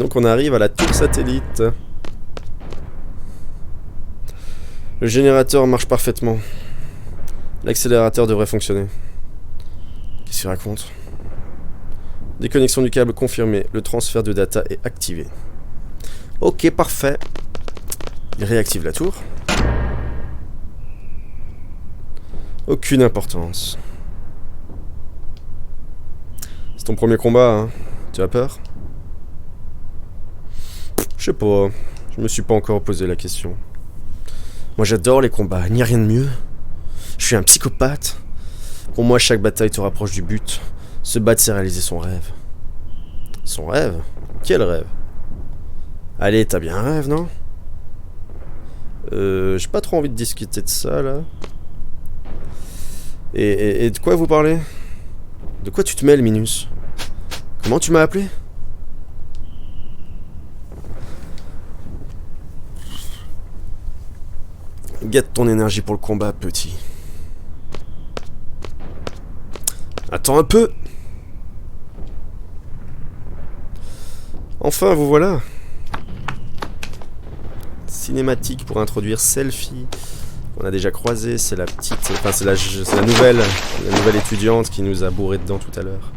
Donc on arrive à la tour satellite. Le générateur marche parfaitement. L'accélérateur devrait fonctionner. Qu'est-ce qu'il raconte? Déconnexion du câble confirmée. Le transfert de data est activé. Ok, parfait. Il réactive la tour. Aucune importance. C'est ton premier combat, hein? Tu as peur? Je sais pas. Je me suis pas encore posé la question. Moi j'adore les combats, il n'y a rien de mieux. Je suis un psychopathe. Pour moi, chaque bataille te rapproche du but. Se battre, c'est réaliser son rêve. Son rêve? Quel rêve? Allez, t'as bien un rêve, non? J'ai pas trop envie de discuter de ça, là. Et de quoi vous parlez? De quoi tu te mêles, Minus? Comment tu m'as appelé? Guette ton énergie pour le combat, petit. Attends un peu. Enfin, vous voilà. Cinématique pour introduire Selfie. On a déjà croisé, c'est la petite... Enfin, c'est la nouvelle étudiante qui nous a bourré dedans tout à l'heure.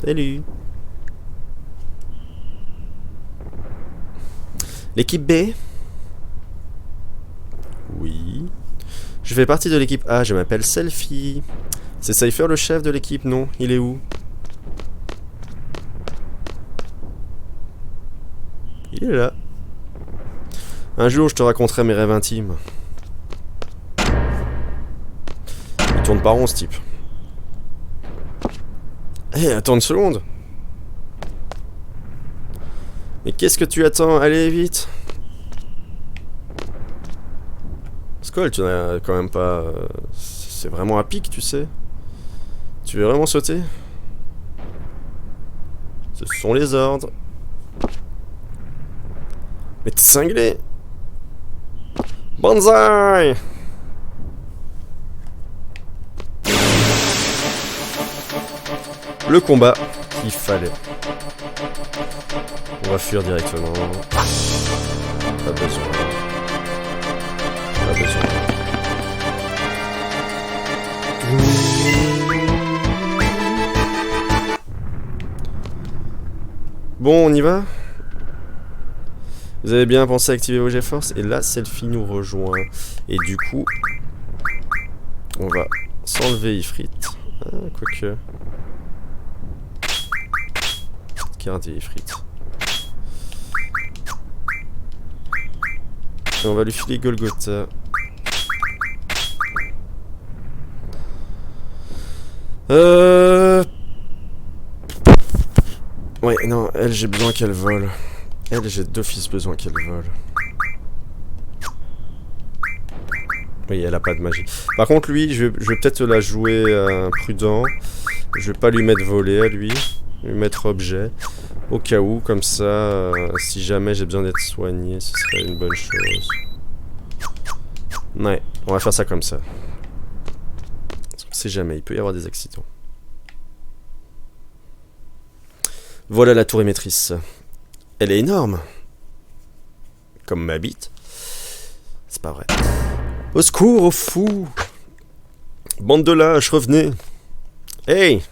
Salut. L'équipe B? Oui. Je fais partie de l'équipe A, je m'appelle Selfie. C'est Cypher le chef de l'équipe, non? Il est où? Il est là. Un jour, je te raconterai mes rêves intimes. Il tourne pas rond, ce type. Hé, attends une seconde. Mais qu'est-ce que tu attends? Allez, vite. Skull, tu n'as quand même pas... C'est vraiment à pic, tu sais. Tu veux vraiment sauter? Ce sont les ordres. Mais t'es cinglé! Banzai! Le combat qu'il fallait. On va fuir directement. Pas besoin. Pas besoin. Bon, on y va? Vous avez bien pensé à activer vos GeForce? Et là, Selfie nous rejoint. Et du coup, on va s'enlever Ifrit. Ah, quoique. Garder Ifrit. Et on va lui filer Golgotha. Ouais, non, elle, j'ai besoin qu'elle vole. Elle, j'ai d'office besoin qu'elle vole. Oui, elle a pas de magie. Par contre, lui, je vais peut-être la jouer prudent. Je vais pas lui mettre voler à lui. Lui mettre objet. Au cas où, comme ça, si jamais j'ai besoin d'être soigné, ce serait une bonne chose. Ouais, on va faire ça comme ça. Parce qu'on sait jamais, il peut y avoir des accidents. Voilà la tour émettrice. Elle est énorme. Comme ma bite. C'est pas vrai. Au secours, aux fous! Bande de lâches, revenez! Hey!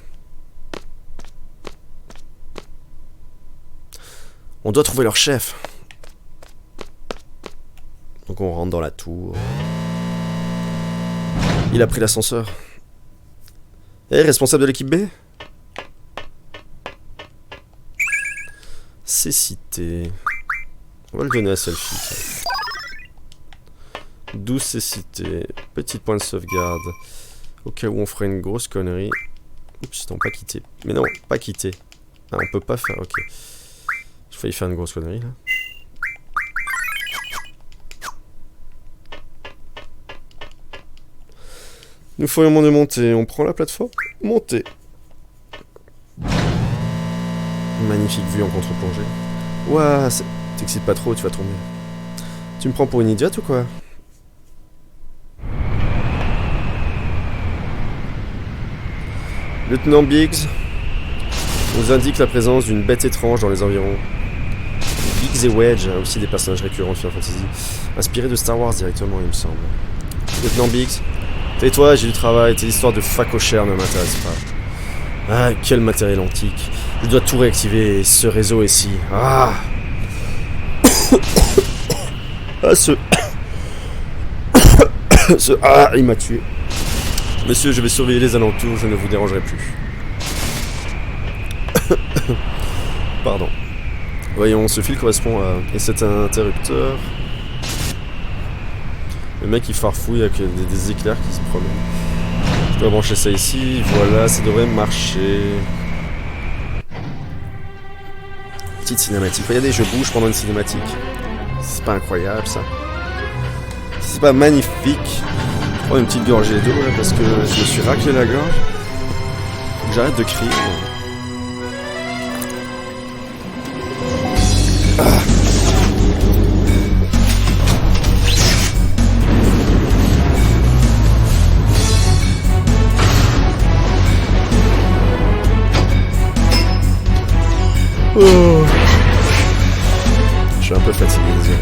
On doit trouver leur chef. Donc on rentre dans la tour. Il a pris l'ascenseur. Hey, responsable de l'équipe B? Cécité. On va le donner à Selfie. 12 cécité. Petit point de sauvegarde. Au cas où on ferait une grosse connerie. Oups, non, pas quitter. Mais non, pas quitter. Ah, on peut pas faire, ok. J'ai failli faire une grosse connerie, là. Nous ferions de monter. On prend la plateforme. Monter. Magnifique vue en contre-plongée. Ouah, t'excites pas trop, tu vas tomber. Tu me prends pour une idiote ou quoi? Lieutenant Biggs, On nous indique la présence d'une bête étrange dans les environs. Biggs et Wedge, aussi des personnages récurrents de Final Fantasy, inspirés de Star Wars directement, il me semble. Lieutenant Biggs, tais-toi, j'ai du travail, tes histoires de facochères ne m'intéressent pas. Ah, quel matériel antique. Je dois tout réactiver, ce réseau ici. Ah Ah, Ah, il m'a tué. Monsieur, je vais surveiller les alentours, je ne vous dérangerai plus. Pardon. Voyons, ce fil correspond à... Et c'est un interrupteur. Le mec il farfouille avec des éclairs qui se promènent. Je dois brancher ça ici, voilà, ça devrait marcher. Petite cinématique. Regardez, je bouge pendant une cinématique. C'est pas incroyable ça. C'est pas magnifique. Je prends une petite gorgée d'eau là parce que je me suis raclé la gorge. Faut que j'arrête de crier. Oh. Je suis un peu fatigué, désolé.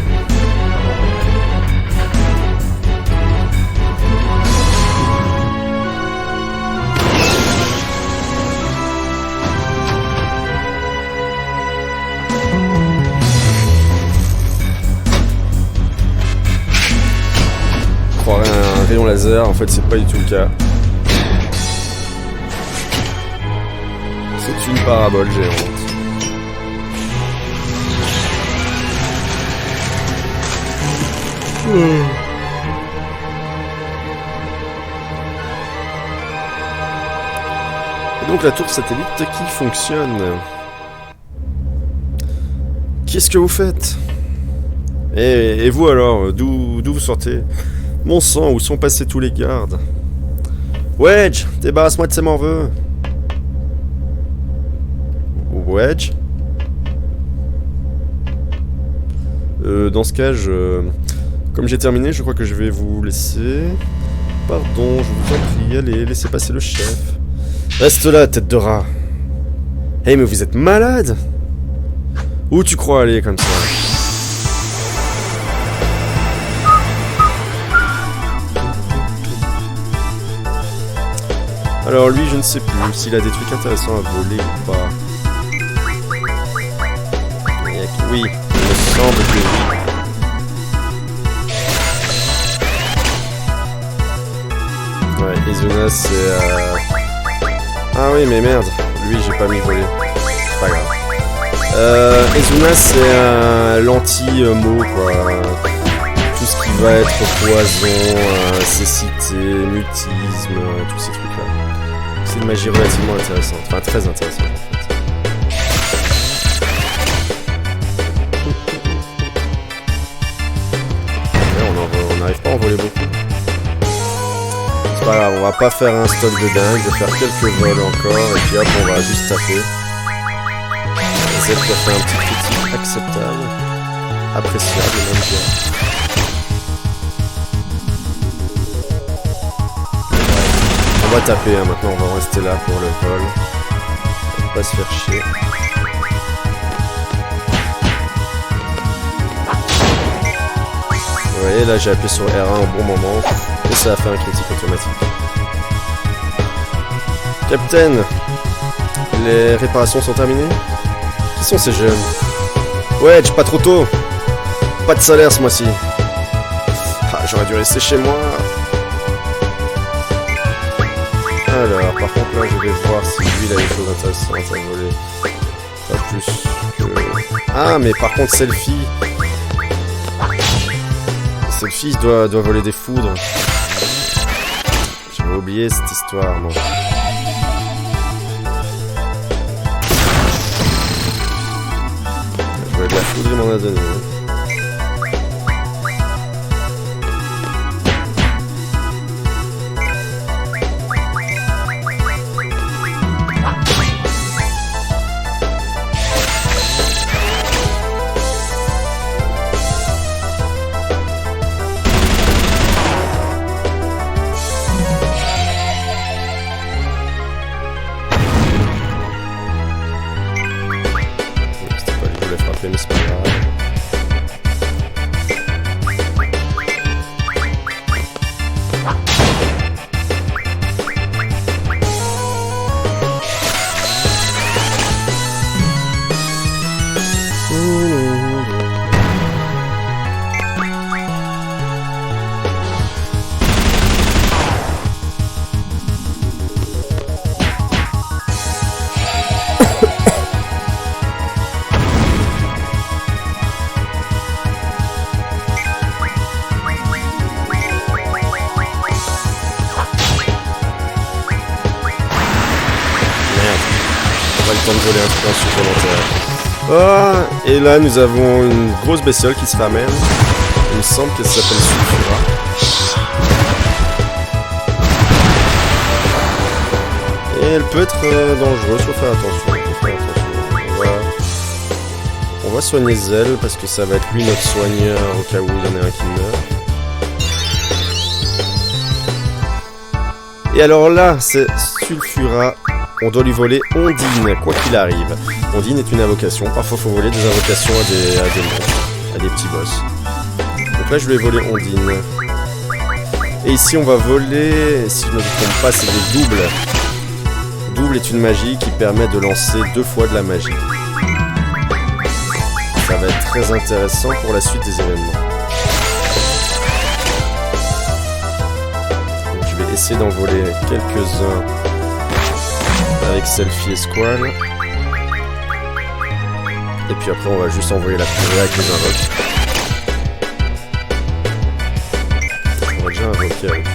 Je croirais un rayon laser, en fait c'est pas du tout le cas. C'est une parabole géante. Et donc la tour satellite qui fonctionne. Qu'est-ce que vous faites? Et vous alors, d'où vous sortez? Mon sang, où sont passés tous les gardes? Wedge, débarrasse-moi de ces morveux. Wedge? Dans ce cas, comme j'ai terminé, je crois que je vais vous laisser. Pardon, je vous en prie, allez, laissez passer le chef. Reste là, tête de rat. Hey, mais vous êtes malade? Où tu crois aller comme ça? Alors lui, je ne sais plus s'il a des trucs intéressants à voler ou pas. Oui, il me semble que oui. Ouais, Izuna c'est... Ah oui, mais merde, lui j'ai pas mis voler. C'est pas grave. Izuna c'est l'anti-mot quoi. Tout ce qui va être poison, cécité, mutisme, tous ces trucs là. C'est une magie relativement intéressante, enfin très intéressante en fait. On n'arrive pas à en voler beaucoup. C'est pas grave, on va pas faire un stock de dingue, je vais faire quelques vols encore et puis hop on va juste taper. Z qui a fait un petit critique acceptable, appréciable même bien. On va taper, hein, maintenant on va rester là pour le vol. On va pas se faire chier. Vous voyez là j'ai appuyé sur R1 au bon moment et ça a fait un critique automatique. Capitaine, les réparations sont terminées? Qui sont ces jeunes? Wedge, pas trop tôt. Pas de salaire ce mois-ci. Ah, j'aurais dû rester chez moi. Alors, par contre là je vais voir si lui il a des choses intéressantes à voler. Pas plus que... Ah mais par contre Selfie. Selfie doit voler des foudres. J'avais oublié cette histoire moi. Voler de la foudre il m'en a donné. temps de voler un point supplémentaire. Ah, et là, nous avons une grosse bestiole qui se ramène. Il me semble qu'elle s'appelle Sulfura. Et elle peut être dangereuse, faut faire attention. On va soigner Zell parce que ça va être lui notre soigneur au cas où il y en a un qui meurt. Et alors là, c'est Sulfura. On doit lui voler Ondine, quoi qu'il arrive. Ondine est une invocation. Parfois, il faut voler des invocations à des monstres, à des petits boss. Donc là, je vais voler Ondine. Et ici, on va voler, si je ne me trompe pas, c'est des doubles. Double est une magie qui permet de lancer 2 fois de la magie. Ça va être très intéressant pour la suite des événements. Donc, je vais essayer d'en voler quelques-uns avec Selfie et Squall. Et puis après, on va juste envoyer la purée avec les invoques. On va déjà invoquer avec lui.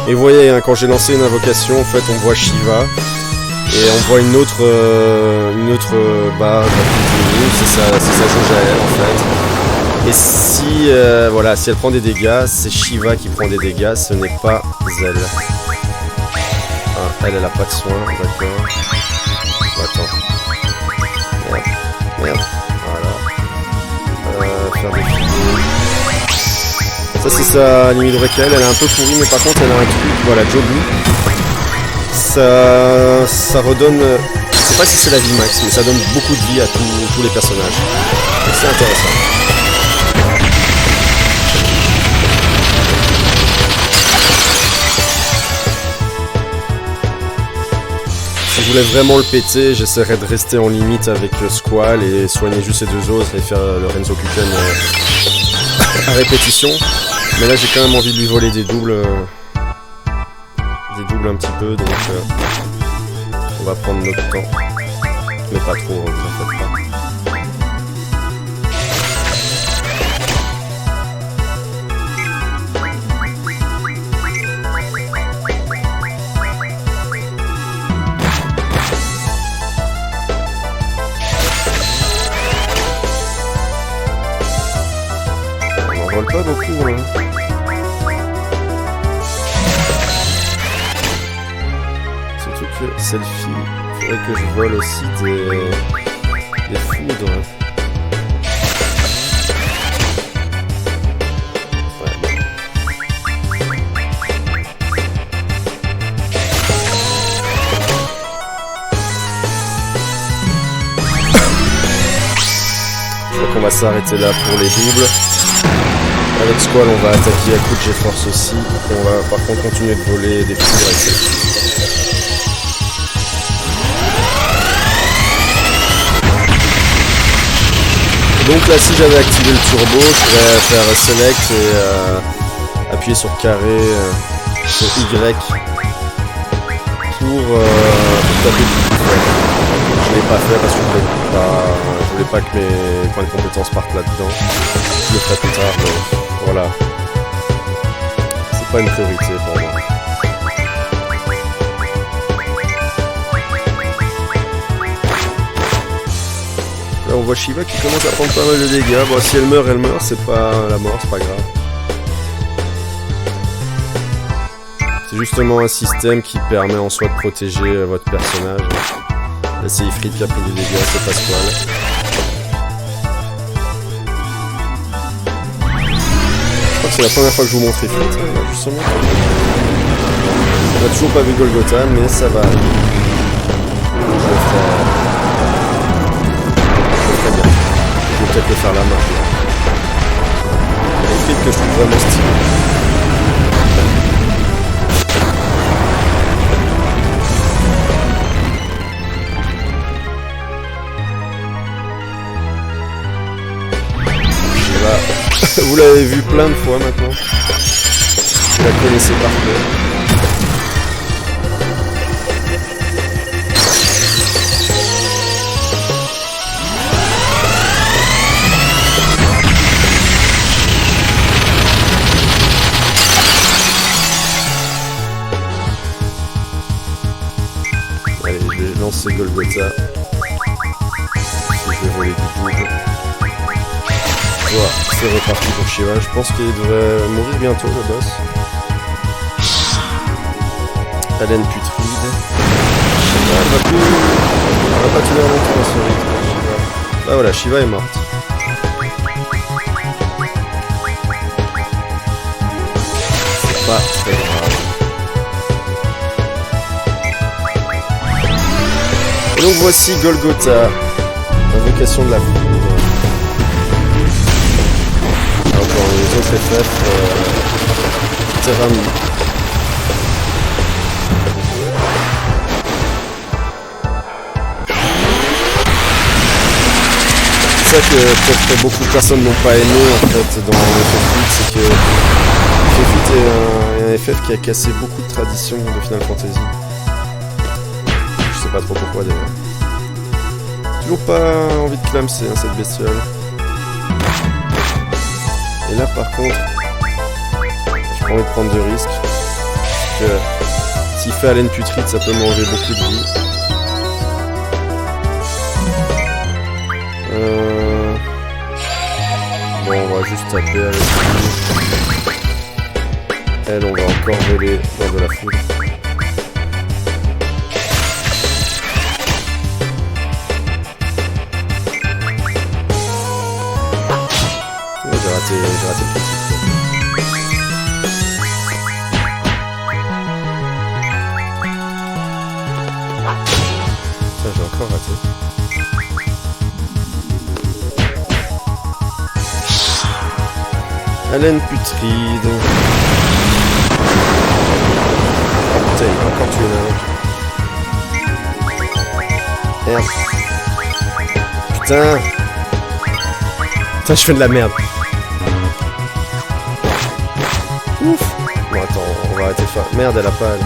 Et vous voyez, hein, quand j'ai lancé une invocation, en fait, on voit Shiva et on voit une autre barre c'est sa jauge à elle, en fait. Et si, voilà, si elle prend des dégâts, c'est Shiva qui prend des dégâts, ce n'est pas Zell. Ah, elle a pas de soin, d'accord. Attends. Merde. Voilà. Faire des filets. Ça c'est sa limite Rekel, elle est un peu pourrie mais par contre elle a un truc, voilà, Jobu. Ça redonne, je sais pas si c'est la vie max, mais ça donne beaucoup de vie à tous les personnages. Donc c'est intéressant. Si je voulais vraiment le péter, j'essaierais de rester en limite avec Squall et soigner juste ces 2 autres et faire le Renzo Kuken à répétition. Mais là j'ai quand même envie de lui voler des doubles un petit peu, donc on va prendre notre temps. Mais pas trop, vous en faites pas. On n'en vole pas beaucoup, hein. Selfie, il faudrait que je vole aussi des foudres. Ouais, bon. Je crois qu'on va s'arrêter là pour les doubles. Avec Squall, on va attaquer à coup de G-Force aussi. Et on va par contre continuer de voler des foudres avec Selfie. Donc là, si j'avais activé le turbo, je pourrais faire select et appuyer sur carré, sur Y pour taper. Je ne l'ai pas fait parce que je voulais pas que mes points de compétence partent là-dedans. Je le ferai plus tard, mais voilà. C'est pas une priorité pour moi. Là, on voit Shiva qui commence à prendre pas mal de dégâts. Bon, si elle meurt, c'est pas la mort, c'est pas grave. C'est justement un système qui permet en soi de protéger votre personnage. Là, c'est Ifrit qui a pris des dégâts, c'est pas Squall. Je crois que c'est la première fois que je vous montre Ifrit, justement. On n'a toujours pas vu Golgotha, mais ça va aller. Je le ferai. Je vais peut-être le faire la main. Il y a des frites que je trouve vraiment stylé. Vous l'avez vu plein de fois maintenant. Vous la connaissez par cœur. lancer Golgotha. Si je vais voler du double. Voilà, c'est reparti pour Shiva. Je pense qu'il devrait mourir bientôt, le boss. Haleine putride. Elle va pas tenir longtemps à ce rythme. Shiva. Là voilà, Shiva est morte. C'est pas très grave. Et donc voici Golgotha, invocation de la foudre. Alors dans les autres FF, Terami. C'est ça que peut-être beaucoup de personnes n'ont pas aimé en fait dans FF8, c'est que FF8 est un FF qui a cassé beaucoup de traditions de Final Fantasy. Je sais pas trop pourquoi d'ailleurs. Toujours pas envie de clamser hein, cette bestiole. Et là par contre, j'ai pas envie de prendre de risques. Parce que s'il fait haleine putride, ça peut m'enlever beaucoup de vie. Bon, on va juste taper avec lui. Elle, on va encore voler dans de la foudre. J'ai raté le petit. Ça, j'ai encore raté. Haleine putride. Putain, il va encore tuer la merde. Putain. Putain, je fais de la merde. Ouf. Bon, attends, on va arrêter de faire... Merde, elle a pas...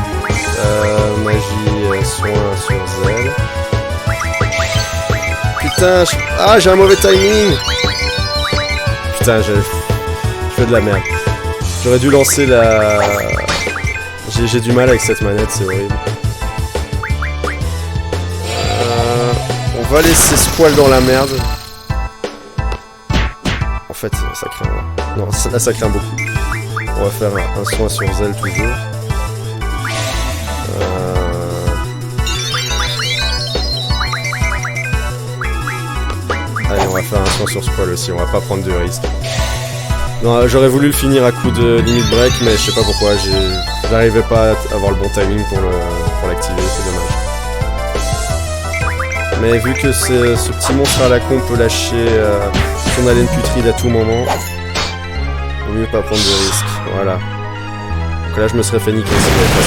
magie, soin sur zèle. Putain, ah, j'ai un mauvais timing. Putain, je fais de la merde. J'aurais dû lancer la... J'ai du mal avec cette manette, c'est horrible. On va laisser Squall dans la merde. En fait, ça craint. Non, là, ça craint beaucoup. On va faire un soin sur Zell toujours. Allez, on va faire un soin sur Squall aussi, on va pas prendre de risques. Non, j'aurais voulu le finir à coup de limit break, mais je sais pas pourquoi, j'arrivais pas à avoir le bon timing pour l'activer, c'est dommage. Mais vu que ce petit monstre à la con peut lâcher son haleine putride à tout moment, vaut mieux pas prendre de risques, voilà. Donc là je me serais fait niquer, ça devait pas.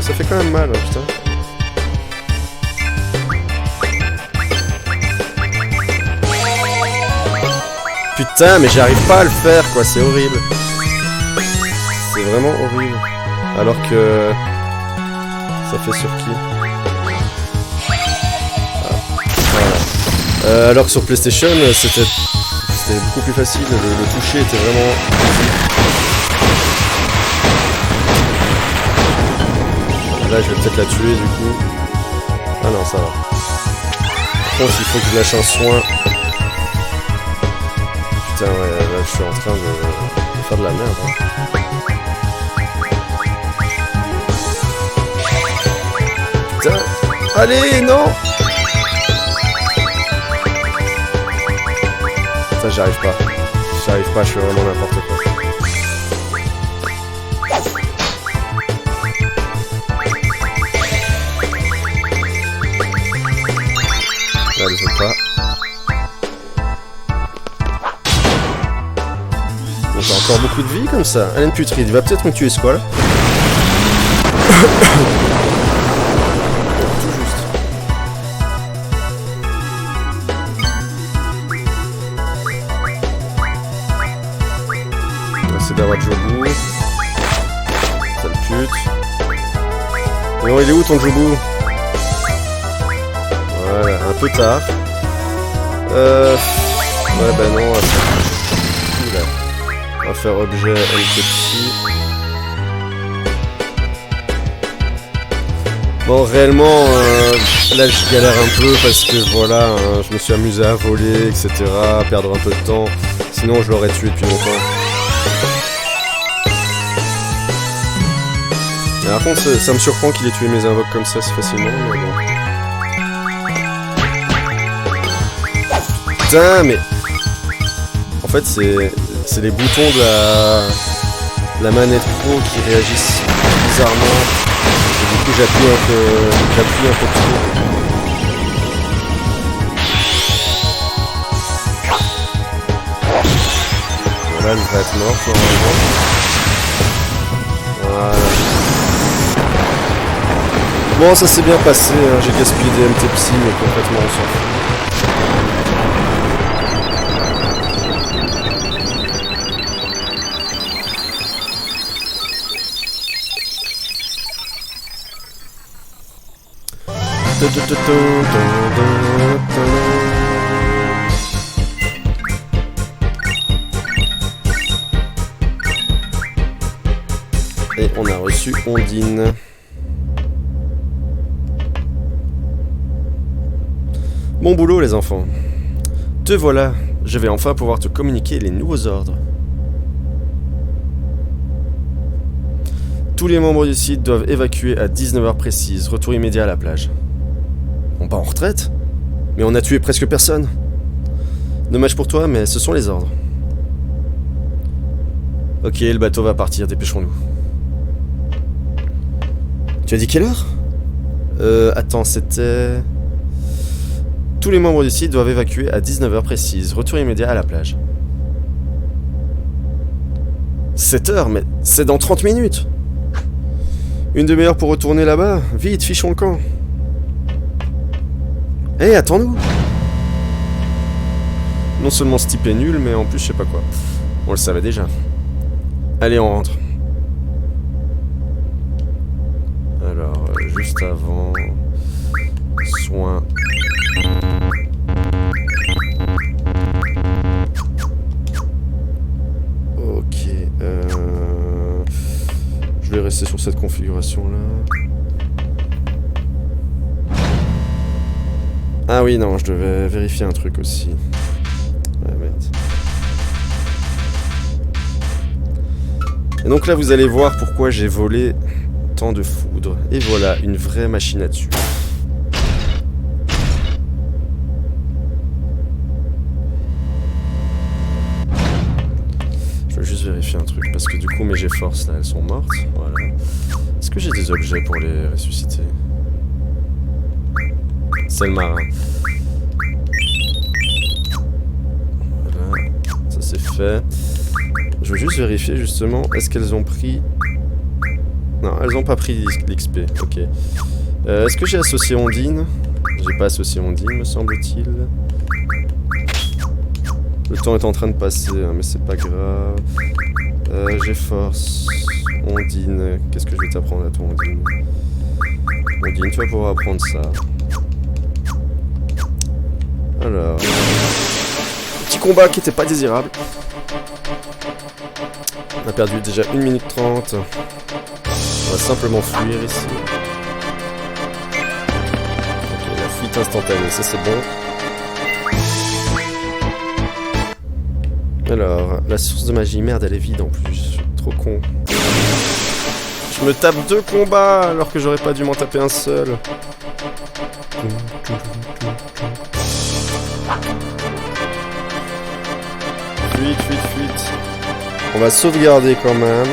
Ça fait quand même mal, hein, putain. Putain, mais j'arrive pas à le faire, quoi, c'est horrible. C'est vraiment horrible. Alors que... Ça fait sur qui? Voilà. Alors que sur PlayStation, c'était beaucoup plus facile, le toucher était vraiment... Là, je vais peut-être la tuer, du coup. Ah non, ça va. Par contre, il faut que je lâche un soin. Putain, ouais, là je suis en train de faire de la merde. Hein. Putain, allez, non! Putain, j'arrive pas. Je fais vraiment n'importe quoi. Là, je veux pas. J'ai encore beaucoup de vie comme ça. Haleine putride, il va peut-être me tuer Squall. Tout juste. On va essayer d'avoir Jobu. Sale pute. Non, il est où ton Jobu? Voilà, un peu tard. Ouais, bah non. Oula. On va faire objet LTPC. Bon, réellement, là je galère un peu parce que voilà, hein, je me suis amusé à voler, etc., à perdre un peu de temps. Sinon, je l'aurais tué depuis longtemps. Et par contre, ça me surprend qu'il ait tué mes invoques comme ça si facilement, mais bon. Putain, mais... En fait, c'est les boutons de la manette pro qui réagissent bizarrement. Et du coup, j'appuie un peu trop. Voilà, elle va être morte normalement. Voilà. Bon, ça s'est bien passé, hein. J'ai gaspillé des MT psy, mais complètement on s'en fout. Et on a reçu Ondine. Bon boulot les enfants. Te voilà, je vais enfin pouvoir te communiquer les nouveaux ordres. Tous les membres du site doivent évacuer à 19h précises, retour immédiat à la plage. On part en retraite? Mais on a tué presque personne. Dommage pour toi, mais ce sont les ordres. Ok, le bateau va partir, dépêchons-nous. Tu as dit quelle heure? Attends, c'était... Tous les membres du site doivent évacuer à 19h précises, retour immédiat à la plage. 7h, mais c'est dans 30 minutes. Une demi-heure pour retourner là-bas. Vite, fichons le camp. Hé, attends-nous. Non seulement ce type est nul, mais en plus je sais pas quoi. On le savait déjà. Allez, on rentre. Alors, juste avant... Soin... Ok, je vais rester sur cette configuration-là. Ah oui, non, je devais vérifier un truc aussi. Ah merde. Et donc là, vous allez voir pourquoi j'ai volé tant de foudre. Et voilà, une vraie machine à tuer. Je vais juste vérifier un truc, parce que du coup, mes G-Force, là, elles sont mortes. Voilà. Est-ce que j'ai des objets pour les ressusciter? C'est le marin. Voilà, ça c'est fait. Je veux juste vérifier justement, est-ce qu'elles ont pris... Non, elles ont pas pris l'XP, ok. Est-ce que j'ai associé Ondine? J'ai pas associé Ondine, me semble-t-il. Le temps est en train de passer, hein, mais c'est pas grave. J'ai force. Ondine, qu'est-ce que je vais t'apprendre à toi, Ondine? Ondine, tu vas pouvoir apprendre ça. Alors... Petit combat qui était pas désirable. On a perdu déjà 1 minute 30. On va simplement fuir ici. Ok, la fuite instantanée, ça c'est bon. Alors, la source de magie, merde, elle est vide en plus. Je suis trop con. Je me tape 2 combats alors que j'aurais pas dû m'en taper un seul. Fuite, fuite, fuite. On va sauvegarder quand même.